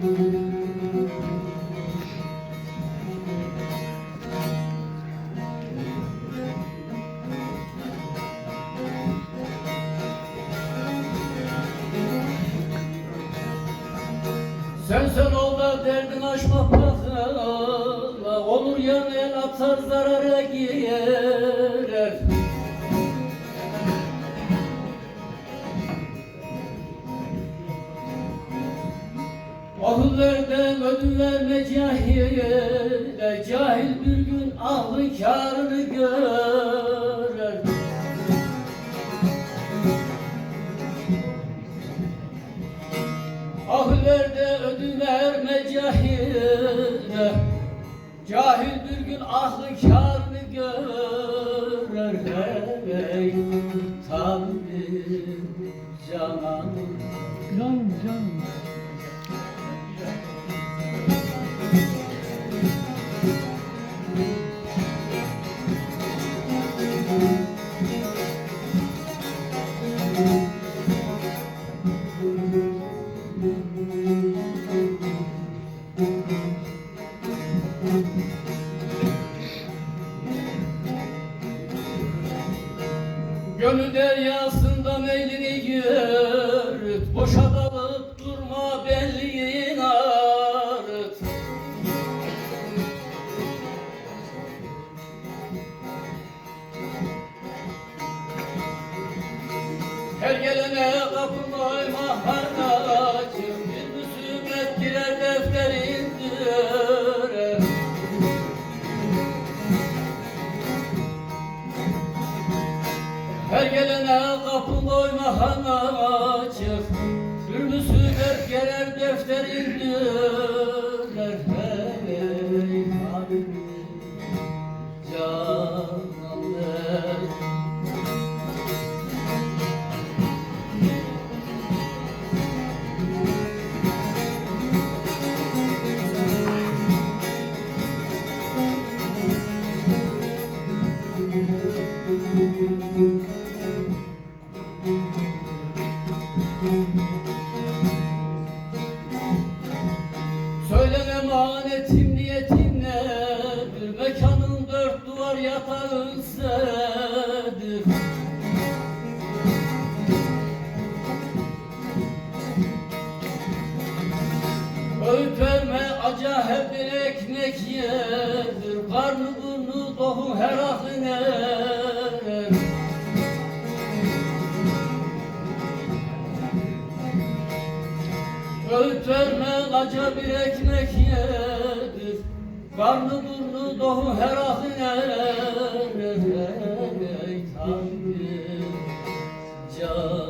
Sen ol da derdin aşma pahla, olur yan el atar zarara girer. Ahıllerden ödün verme cahile, cahil bir gün ahlın kârını görer. Ahillerde ödün verme cahile, cahil bir gün ahlın kârını görer. Hey Tanrım cananım, Canım canım. gönül deryasında meylini yürüt, boşa dalıp durma belliğin ağrıt. Her gelene kapı koyma haracım, bir musibet girer defterindir. Her gelene kapı koyma haracım, bir musibet girer defterindir. Hey Tanrım cananım. Söylen emanetim niyetin nedir? Mekanın dört duvar yatağın sedir. Öğüt verme aca hep bir ekmek yedir. Karnı burnu dohu her aklın erer. Öğüt verme aca bir ekmek yedir. Karnı burnu dohu her aklın erer. Ey Tanrım can